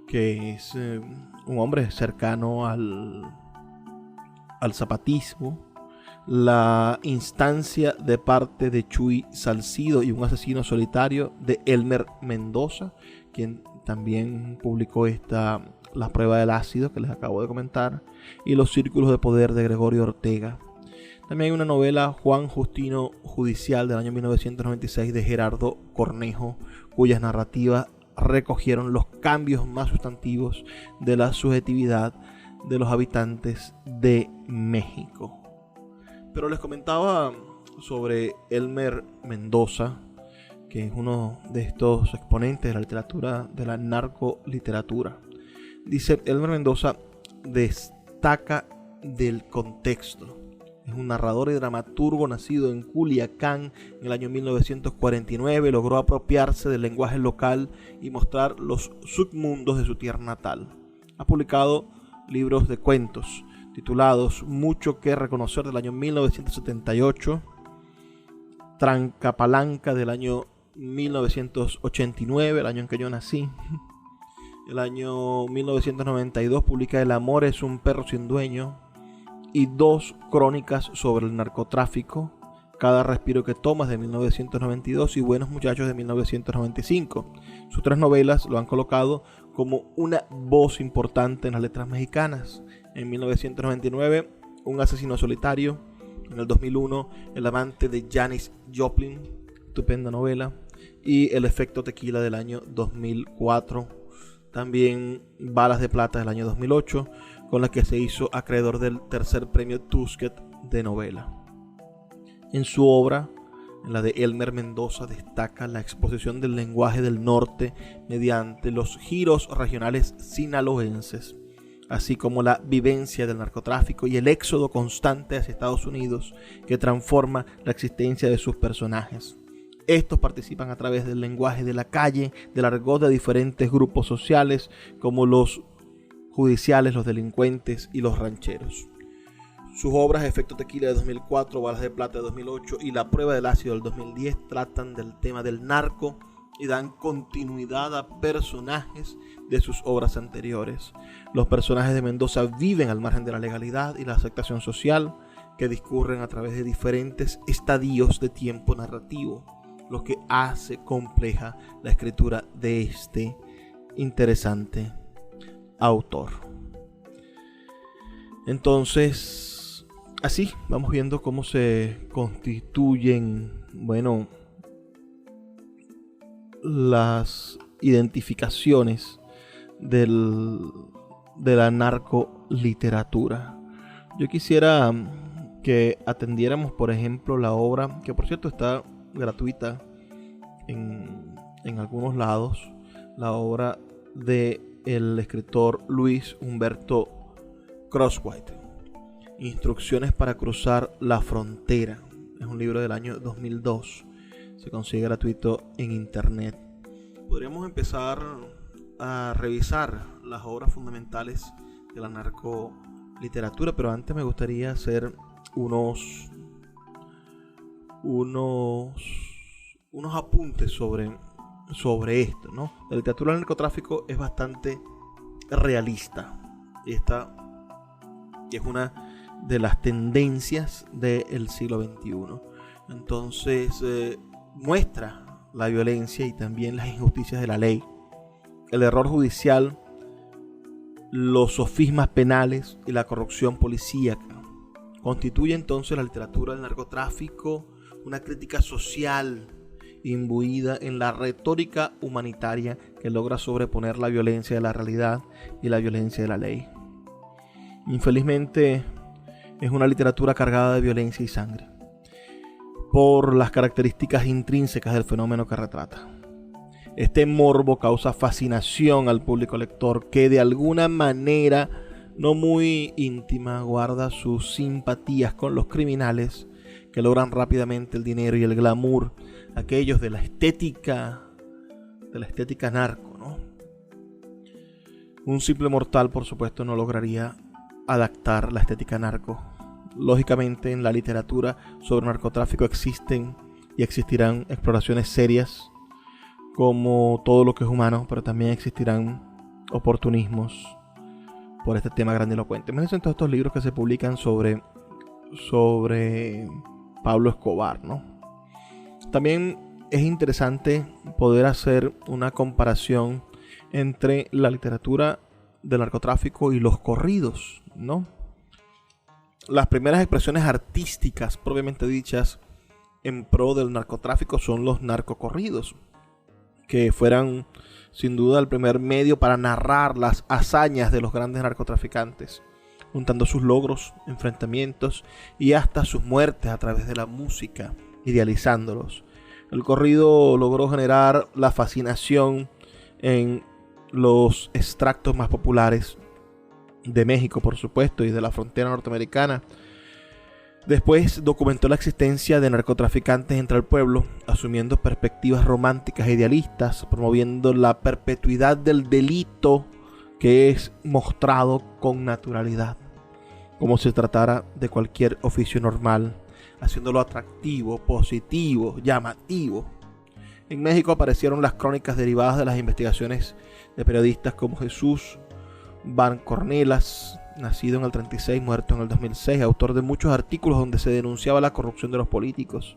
que es un hombre cercano al zapatismo. La instancia de parte de Chuy Salcido y un asesino solitario, de Elmer Mendoza, quien también publicó La prueba del ácido que les acabo de comentar, y Los círculos de poder, de Gregorio Ortega. También hay una novela, Juan Justino Judicial, del año 1996, de Gerardo Cornejo, cuyas narrativas recogieron los cambios más sustantivos de la subjetividad de los habitantes de México. Pero les comentaba sobre Elmer Mendoza, que es uno de estos exponentes de la literatura, de la narcoliteratura. Dice, Elmer Mendoza destaca del contexto. Es un narrador y dramaturgo nacido en Culiacán en el año 1949. Logró apropiarse del lenguaje local y mostrar los submundos de su tierra natal. Ha publicado libros de cuentos titulados Mucho que reconocer, del año 1978, Trancapalanca, del año 1989, el año en que yo nací. El año 1992 publica El amor es un perro sin dueño y 2 crónicas sobre el narcotráfico, Cada respiro que tomas, de 1992, y Buenos muchachos, de 1995. Sus 3 novelas lo han colocado como una voz importante en las letras mexicanas. En 1999 Un asesino solitario. En el 2001, El amante de Janis Joplin, estupenda novela. Y El efecto tequila del año 2004. También Balas de plata del año 2008, con la que se hizo acreedor del tercer premio Tusquets de novela. En su obra, en la de Elmer Mendoza, destaca la exposición del lenguaje del norte mediante los giros regionales sinaloenses, así como la vivencia del narcotráfico y el éxodo constante hacia Estados Unidos que transforma la existencia de sus personajes. Estos participan a través del lenguaje de la calle, del argot de diferentes grupos sociales como los judiciales, los delincuentes y los rancheros. Sus obras Efecto Tequila de 2004, Balas de plata de 2008 y La prueba del ácido del 2010 tratan del tema del narco y dan continuidad a personajes de sus obras anteriores. Los personajes de Mendoza viven al margen de la legalidad y la aceptación social que discurren a través de diferentes estadios de tiempo narrativo, lo que hace compleja la escritura de este interesante autor. Entonces, así vamos viendo cómo se constituyen, las identificaciones de la narcoliteratura. Yo quisiera que atendiéramos, por ejemplo, la obra, que por cierto está gratuita en algunos lados, la obra de el escritor Luis Humberto Crosswhite, Instrucciones para cruzar la frontera. Es un libro del año 2002. Se consigue gratuito en internet. Podríamos empezar a revisar las obras fundamentales de la narcoliteratura, pero antes me gustaría hacer unos apuntes sobre esto, ¿no? La literatura del narcotráfico es bastante realista. Esta es una de las tendencias del siglo XXI. Entonces, muestra la violencia y también las injusticias de la ley, el error judicial, los sofismas penales y la corrupción policíaca. Constituye entonces la literatura del narcotráfico una crítica social imbuida en la retórica humanitaria que logra sobreponer la violencia de la realidad y la violencia de la ley. Infelizmente, es una literatura cargada de violencia y sangre, por las características intrínsecas del fenómeno que retrata. Este morbo causa fascinación al público lector, que de alguna manera no muy íntima guarda sus simpatías con los criminales que logran rápidamente el dinero y el glamour, aquellos de la estética narco, ¿no? Un simple mortal, por supuesto, no lograría adaptar la estética narco. Lógicamente, en la literatura sobre narcotráfico existen y existirán exploraciones serias, como todo lo que es humano, pero también existirán oportunismos por este tema grandilocuente. Imagínense todos estos libros que se publican sobre Pablo Escobar, ¿no? También es interesante poder hacer una comparación entre la literatura del narcotráfico y los corridos, ¿no? Las primeras expresiones artísticas propiamente dichas en pro del narcotráfico son los narcocorridos, que fueran sin duda el primer medio para narrar las hazañas de los grandes narcotraficantes, juntando sus logros, enfrentamientos y hasta sus muertes a través de la música, idealizándolos. El corrido logró generar la fascinación en los extractos más populares de México, por supuesto, y de la frontera norteamericana. Después documentó la existencia de narcotraficantes entre el pueblo, asumiendo perspectivas románticas e idealistas, promoviendo la perpetuidad del delito que es mostrado con naturalidad, como si se tratara de cualquier oficio normal, haciéndolo atractivo, positivo, llamativo. En México aparecieron las crónicas derivadas de las investigaciones de periodistas como Jesús Bancornelas, nacido en el 36, muerto en el 2006, autor de muchos artículos donde se denunciaba la corrupción de los políticos.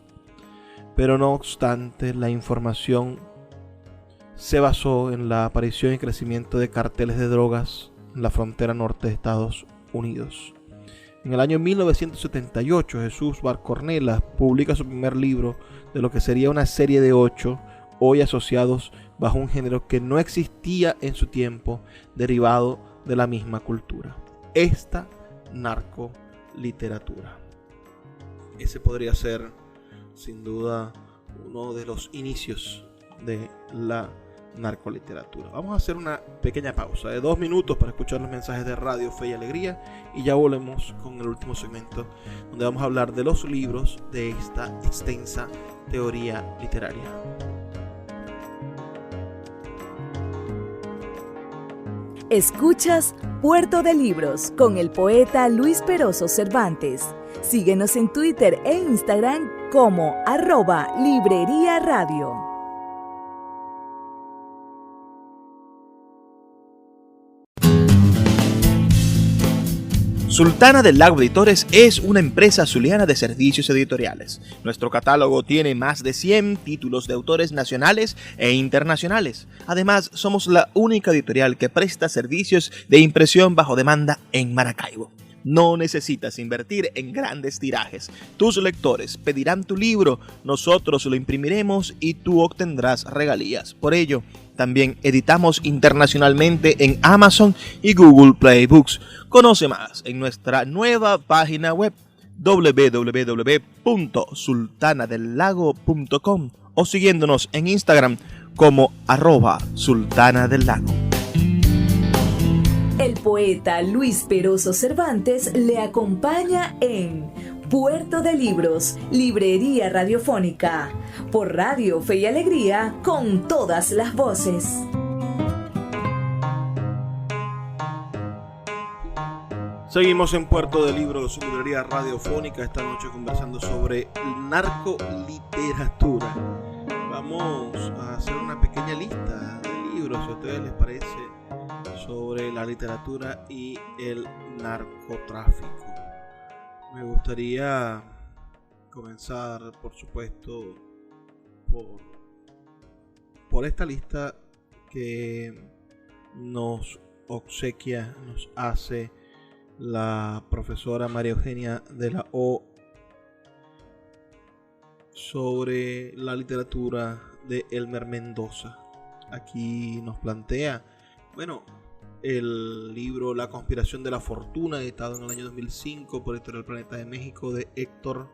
Pero no obstante, la información se basó en la aparición y crecimiento de carteles de drogas en la frontera norte de Estados Unidos. En el año 1978, Jesús Barcornelas publica su primer libro de lo que sería una serie de 8, hoy asociados bajo un género que no existía en su tiempo, derivado de la misma cultura. Esta narcoliteratura. Ese podría ser, sin duda, uno de los inicios de la narcoliteratura. Vamos a hacer una pequeña pausa de 2 minutos para escuchar los mensajes de Radio Fe y Alegría y ya volvemos con el último segmento donde vamos a hablar de los libros de esta extensa teoría literaria. Escuchas Puerto de Libros con el poeta Luis Peroso Cervantes. Síguenos en Twitter e Instagram como @Librería Radio. Sultana del Lago Editores es una empresa zuliana de servicios editoriales. Nuestro catálogo tiene más de 100 títulos de autores nacionales e internacionales. Además, somos la única editorial que presta servicios de impresión bajo demanda en Maracaibo. No necesitas invertir en grandes tirajes. Tus lectores pedirán tu libro, nosotros lo imprimiremos y tú obtendrás regalías. Por ello, también editamos internacionalmente en Amazon y Google Play Books. Conoce más en nuestra nueva página web www.sultanadelago.com o siguiéndonos en Instagram como @sultanadelago. El poeta Luis Peroso Cervantes le acompaña en Puerto de Libros, Librería Radiofónica, por Radio Fe y Alegría, con todas las voces. Seguimos en Puerto de Libros, Librería Radiofónica, esta noche conversando sobre narcoliteratura. Vamos a hacer una pequeña lista de libros, si a ustedes les parece, sobre la literatura y el narcotráfico. Me gustaría comenzar, por supuesto, por esta lista que nos obsequia, nos hace la profesora María Eugenia de la O sobre la literatura de Elmer Mendoza. Aquí nos plantea, el libro La conspiración de la fortuna, editado en el año 2005 por Editorial Planeta de México, de Héctor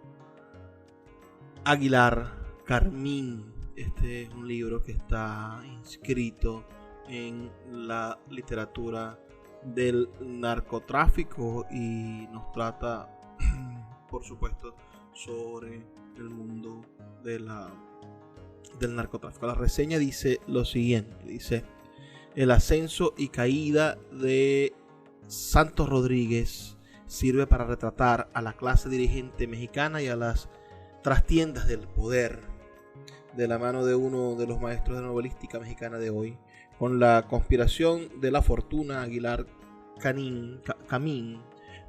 Aguilar Carmín. Este es un libro que está inscrito en la literatura del narcotráfico y nos trata, por supuesto, sobre el mundo del narcotráfico. La reseña dice lo siguiente, dice: el ascenso y caída de Santos Rodríguez sirve para retratar a la clase dirigente mexicana y a las trastiendas del poder, de la mano de uno de los maestros de la novelística mexicana de hoy. Con La conspiración de la fortuna, Aguilar Camín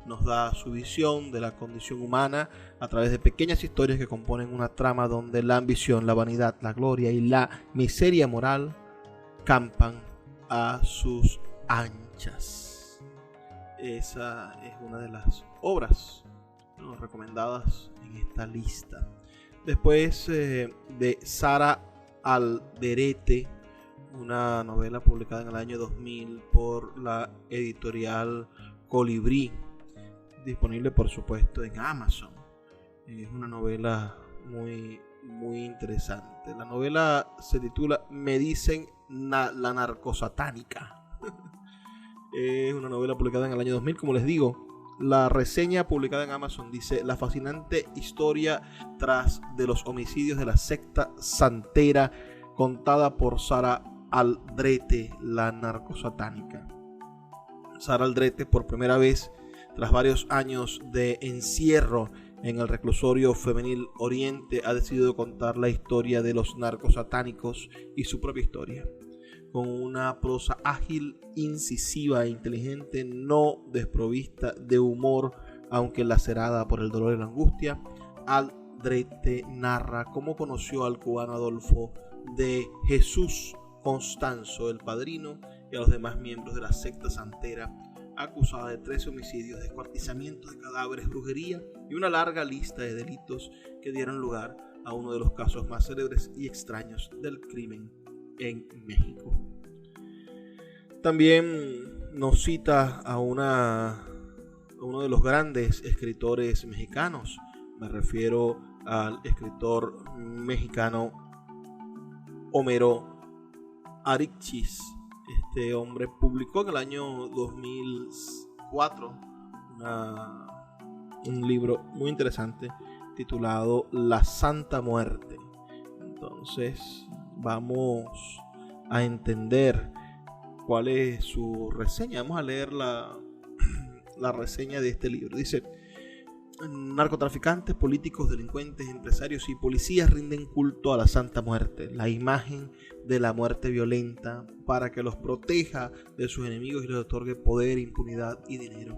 nos da su visión de la condición humana a través de pequeñas historias que componen una trama donde la ambición, la vanidad, la gloria y la miseria moral campan a sus anchas. Esa es una de las obras recomendadas en esta lista. Después de Sara Alderete, una novela publicada en el año 2000 por la editorial Colibrí, disponible por supuesto en Amazon. Es una novela muy interesante. La novela se titula Me dicen la narcosatánica. Es una novela publicada en el año 2000, como les digo. La reseña publicada en Amazon dice: la fascinante historia tras de los homicidios de la secta santera, contada por Sara Aldrete, la narcosatánica. Sara Aldrete, por primera vez tras varios años de encierro en el reclusorio femenil Oriente, ha decidido contar la historia de los narcosatánicos y su propia historia. Con una prosa ágil, incisiva e inteligente, no desprovista de humor, aunque lacerada por el dolor y la angustia, Aldrete narra cómo conoció al cubano Adolfo de Jesús Constanzo, el padrino, y a los demás miembros de la secta santera, acusada de 13 homicidios, descuartizamiento de cadáveres, brujería y una larga lista de delitos que dieron lugar a uno de los casos más célebres y extraños del crimen en México. También nos cita a uno de los grandes escritores mexicanos. Me refiero al escritor mexicano Homero Aríchis. Este hombre publicó en el año 2004 un libro muy interesante titulado La Santa Muerte. Entonces vamos a entender cuál es su reseña. Vamos a leer la reseña de este libro. Dice: narcotraficantes, políticos, delincuentes, empresarios y policías rinden culto a la Santa Muerte, la imagen de la muerte violenta, para que los proteja de sus enemigos y les otorgue poder, impunidad y dinero.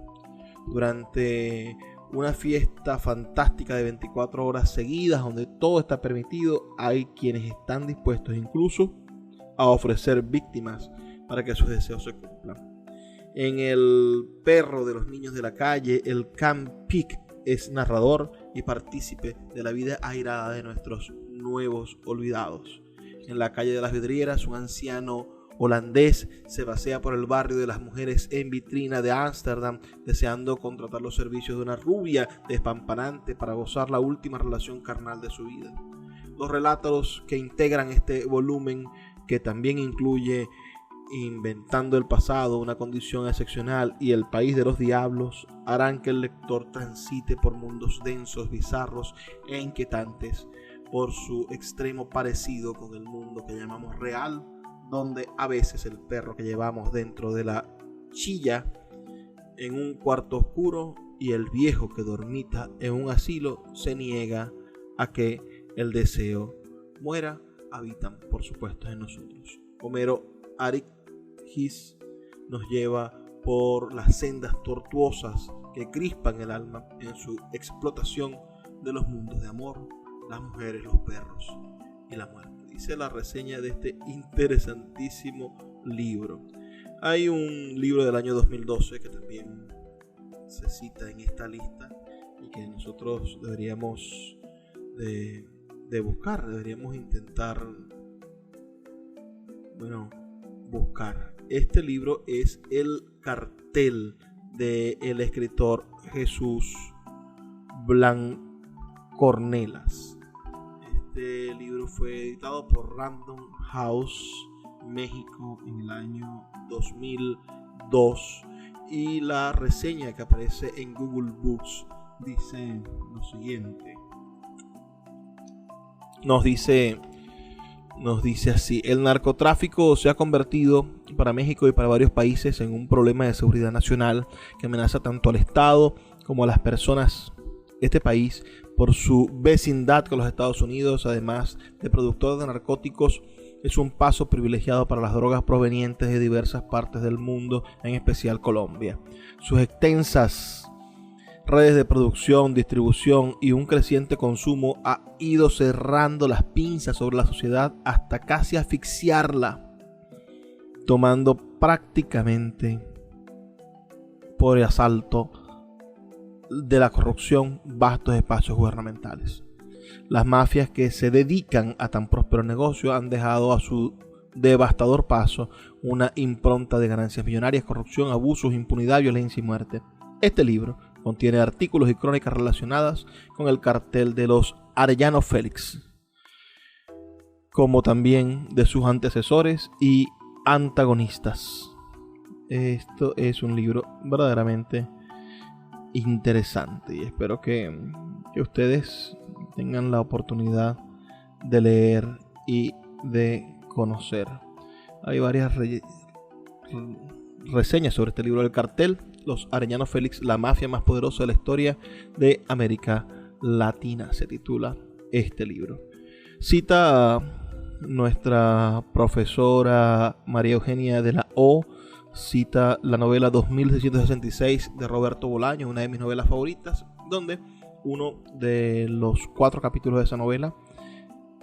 Durante una fiesta fantástica de 24 horas seguidas, donde todo está permitido, hay quienes están dispuestos incluso a ofrecer víctimas para que sus deseos se cumplan. En El perro de los niños de la calle, el Campic es narrador y partícipe de la vida airada de nuestros nuevos olvidados. En La calle de las vidrieras, un anciano holandés se pasea por el barrio de las mujeres en vitrina de Ámsterdam, deseando contratar los servicios de una rubia despampanante para gozar la última relación carnal de su vida. Los relatos que integran este volumen, que también incluye Inventando el pasado, una condición excepcional y El país de los diablos, harán que el lector transite por mundos densos, bizarros e inquietantes por su extremo parecido con el mundo que llamamos real, donde a veces el perro que llevamos dentro de la chilla en un cuarto oscuro y el viejo que dormita en un asilo se niega a que el deseo muera, habitan por supuesto en nosotros. Homero Aríchis nos lleva por las sendas tortuosas que crispan el alma en su explotación de los mundos de amor, las mujeres, los perros y la muerte. Dice la reseña de este interesantísimo libro. Hay un libro del año 2012 que también se cita en esta lista y que nosotros deberíamos de buscar, deberíamos intentar buscar. Este libro es El cartel del escritor Jesús Blancornelas. Este libro fue editado por Random House México en el año 2002 y la reseña que aparece en Google Books dice lo siguiente. Nos dice así: el narcotráfico se ha convertido para México y para varios países en un problema de seguridad nacional que amenaza tanto al Estado como a las personas. Este país, por su vecindad con los Estados Unidos, además de productor de narcóticos, es un paso privilegiado para las drogas provenientes de diversas partes del mundo, en especial Colombia. Sus extensas redes de producción, distribución y un creciente consumo ha ido cerrando las pinzas sobre la sociedad hasta casi asfixiarla, tomando prácticamente por asalto de la corrupción vastos espacios gubernamentales. Las mafias que se dedican a tan próspero negocio han dejado a su devastador paso una impronta de ganancias millonarias, corrupción, abusos, impunidad, violencia y muerte. Este libro contiene artículos y crónicas relacionadas con el cartel de los Arellano Félix, como también de sus antecesores y antagonistas. Esto es un libro verdaderamente interesante y espero que ustedes tengan la oportunidad de leer y de conocer. Hay varias reseñas sobre este libro. El cartel, los Arellano Félix, la mafia más poderosa de la historia de América Latina, se titula este libro. Cita a nuestra profesora María Eugenia de la O, cita la novela 2666 de Roberto Bolaño, una de mis novelas favoritas, donde uno de los 4 capítulos de esa novela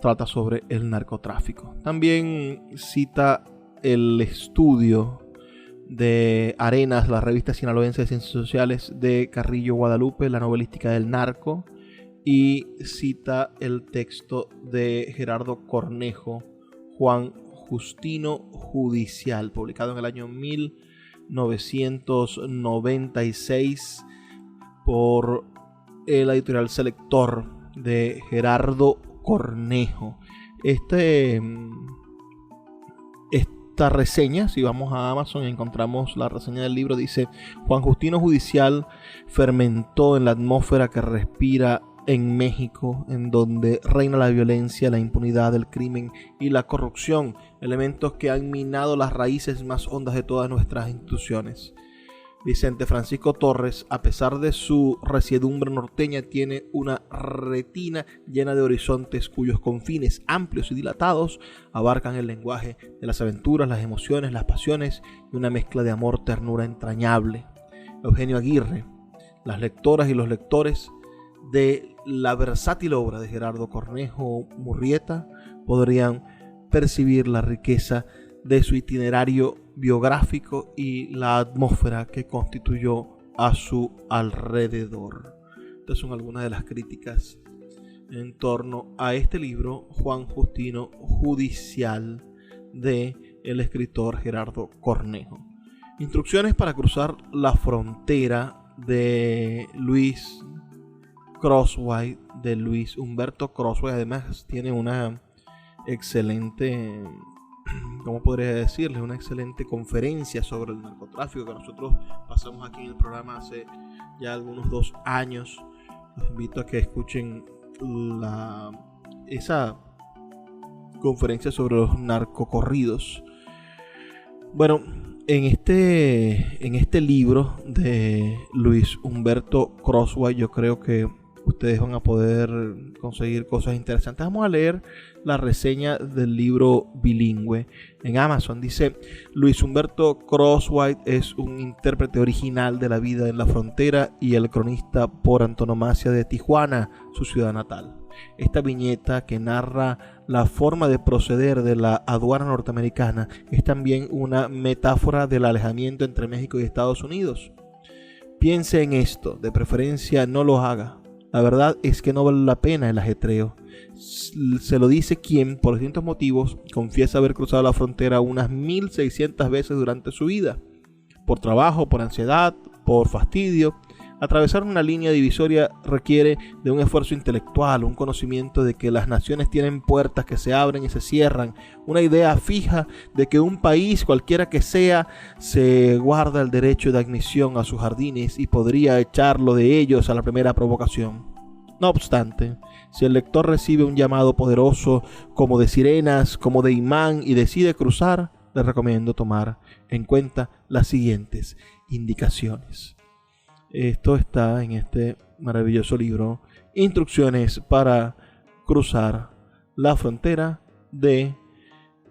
trata sobre el narcotráfico. También cita el estudio de Arenas, la revista sinaloense de Ciencias Sociales de Carrillo Guadalupe, la novelística del narco, y cita el texto de Gerardo Cornejo, Juan Justino Judicial, publicado en el año 1996 por el editorial Selector de Gerardo Cornejo. Esta reseña, si vamos a Amazon y encontramos la reseña del libro, dice: Juan Justino Judicial fermentó en la atmósfera que respira en México, en donde reina la violencia, la impunidad, el crimen y la corrupción, elementos que han minado las raíces más hondas de todas nuestras instituciones. Vicente Francisco Torres, a pesar de su resiedumbre norteña, tiene una retina llena de horizontes cuyos confines amplios y dilatados abarcan el lenguaje de las aventuras, las emociones, las pasiones y una mezcla de amor, ternura entrañable. Eugenio Aguirre, las lectoras y los lectores de la versátil obra de Gerardo Cornejo Murrieta podrían percibir la riqueza de su itinerario biográfico y la atmósfera que constituyó a su alrededor. Estas son algunas de las críticas en torno a este libro, Juan Justino Judicial, de el escritor Gerardo Cornejo. Instrucciones para cruzar la frontera, de Luis Crosswhite, de Luis Humberto Crosswhite. Además tiene una excelente, ¿cómo podría decirles? Una excelente conferencia sobre el narcotráfico que nosotros pasamos aquí en el programa hace ya algunos 2 años. Los invito a que escuchen esa conferencia sobre los narcocorridos. Bueno, en este libro de Luis Humberto Crosswhite, yo creo que ustedes van a poder conseguir cosas interesantes. Vamos a leer la reseña del libro bilingüe en Amazon. Dice: Luis Humberto Crosswhite es un intérprete original de la vida en la frontera y el cronista por antonomasia de Tijuana, su ciudad natal. Esta viñeta, que narra la forma de proceder de la aduana norteamericana, es también una metáfora del alejamiento entre México y Estados Unidos. Piense en esto, de preferencia no lo haga. La verdad es que no vale la pena el ajetreo. Se lo dice quien, por distintos motivos, confiesa haber cruzado la frontera unas 1600 veces durante su vida. Por trabajo, por ansiedad, por fastidio. Atravesar una línea divisoria requiere de un esfuerzo intelectual, un conocimiento de que las naciones tienen puertas que se abren y se cierran, una idea fija de que un país, cualquiera que sea, se guarda el derecho de admisión a sus jardines y podría echarlo de ellos a la primera provocación. No obstante, si el lector recibe un llamado poderoso como de sirenas, como de imán, y decide cruzar, le recomiendo tomar en cuenta las siguientes indicaciones. Esto está en este maravilloso libro, Instrucciones para cruzar la frontera, de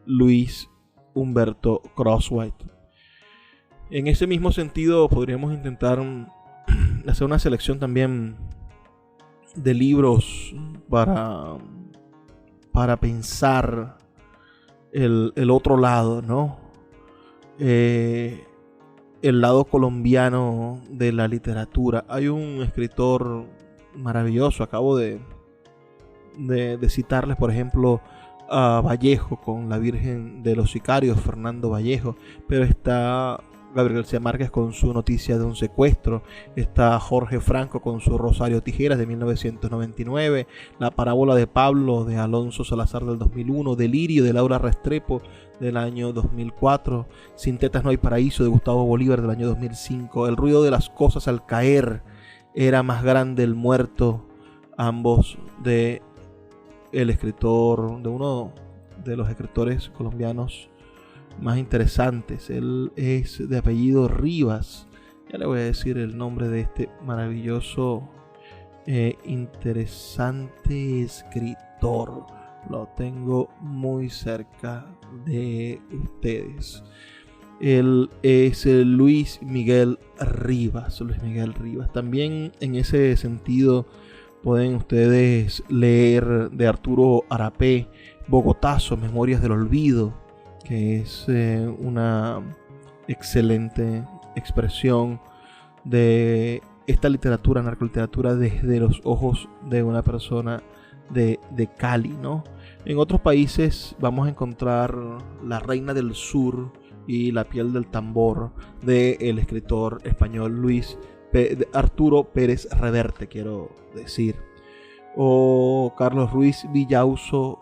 Luis Humberto Crosswhite. En ese mismo sentido, podríamos intentar hacer una selección también de libros para pensar el otro lado, ¿no? El lado colombiano de la literatura. Hay un escritor maravilloso, acabo de citarles, por ejemplo, a Vallejo con La Virgen de los Sicarios, Fernando Vallejo, pero está Gabriel García Márquez con su Noticia de un secuestro, está Jorge Franco con su Rosario Tijeras de 1999, La Parábola de Pablo de Alonso Salazar del 2001, Delirio de Laura Restrepo del año 2004, Sin tetas no hay paraíso de Gustavo Bolívar del año 2005, El ruido de las cosas al caer, Era más grande el muerto, ambos de el escritor, de uno de los escritores colombianos más interesantes. Él es de apellido Rivas. Ya le voy a decir el nombre de este maravilloso, interesante escritor. Lo tengo muy cerca de ustedes. Él es Luis Miguel Rivas. Luis Miguel Rivas. También en ese sentido pueden ustedes leer de Arturo Arapé, Bogotazo, Memorias del Olvido, que es una excelente expresión de esta literatura, narcoliteratura, desde los ojos de una persona de Cali, ¿no? En otros países vamos a encontrar La Reina del Sur y La Piel del Tambor del escritor español Arturo Pérez Reverte, quiero decir. O Carlos Ruiz Villauso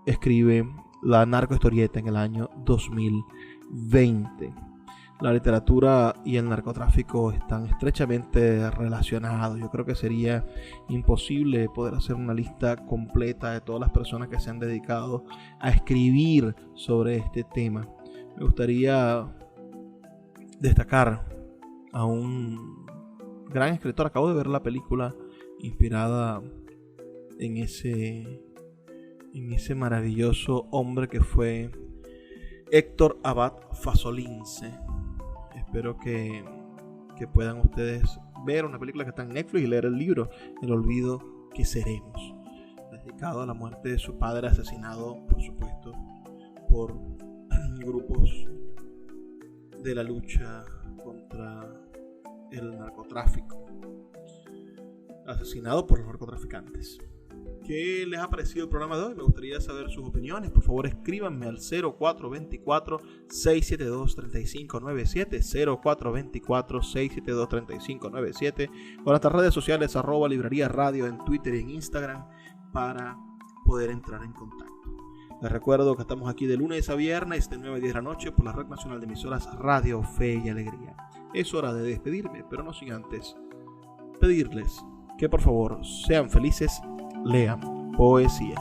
escribe La narcohistorieta en el año 2020. La literatura y el narcotráfico están estrechamente relacionados. Yo creo que sería imposible poder hacer una lista completa de todas las personas que se han dedicado a escribir sobre este tema. Me gustaría destacar a un gran escritor. Acabo de ver la película inspirada en ese maravilloso hombre que fue Héctor Abad Fasolince. Espero que puedan ustedes ver una película que está en Netflix y leer el libro El olvido que seremos, dedicado a la muerte de su padre, asesinado, por supuesto, por grupos de la lucha contra el narcotráfico, asesinado por los narcotraficantes. ¿Qué les ha parecido el programa de hoy? Me gustaría saber sus opiniones. Por favor, escríbanme al 0424-672-3597, 0424-672-3597, o nuestras redes sociales @librería radio en Twitter y en Instagram para poder entrar en contacto. Les recuerdo que estamos aquí de lunes a viernes de 9 a 10 de la noche por la Red Nacional de Emisoras Radio Fe y Alegría. Es hora de despedirme, pero no sin antes pedirles que por favor sean felices, lean poesía.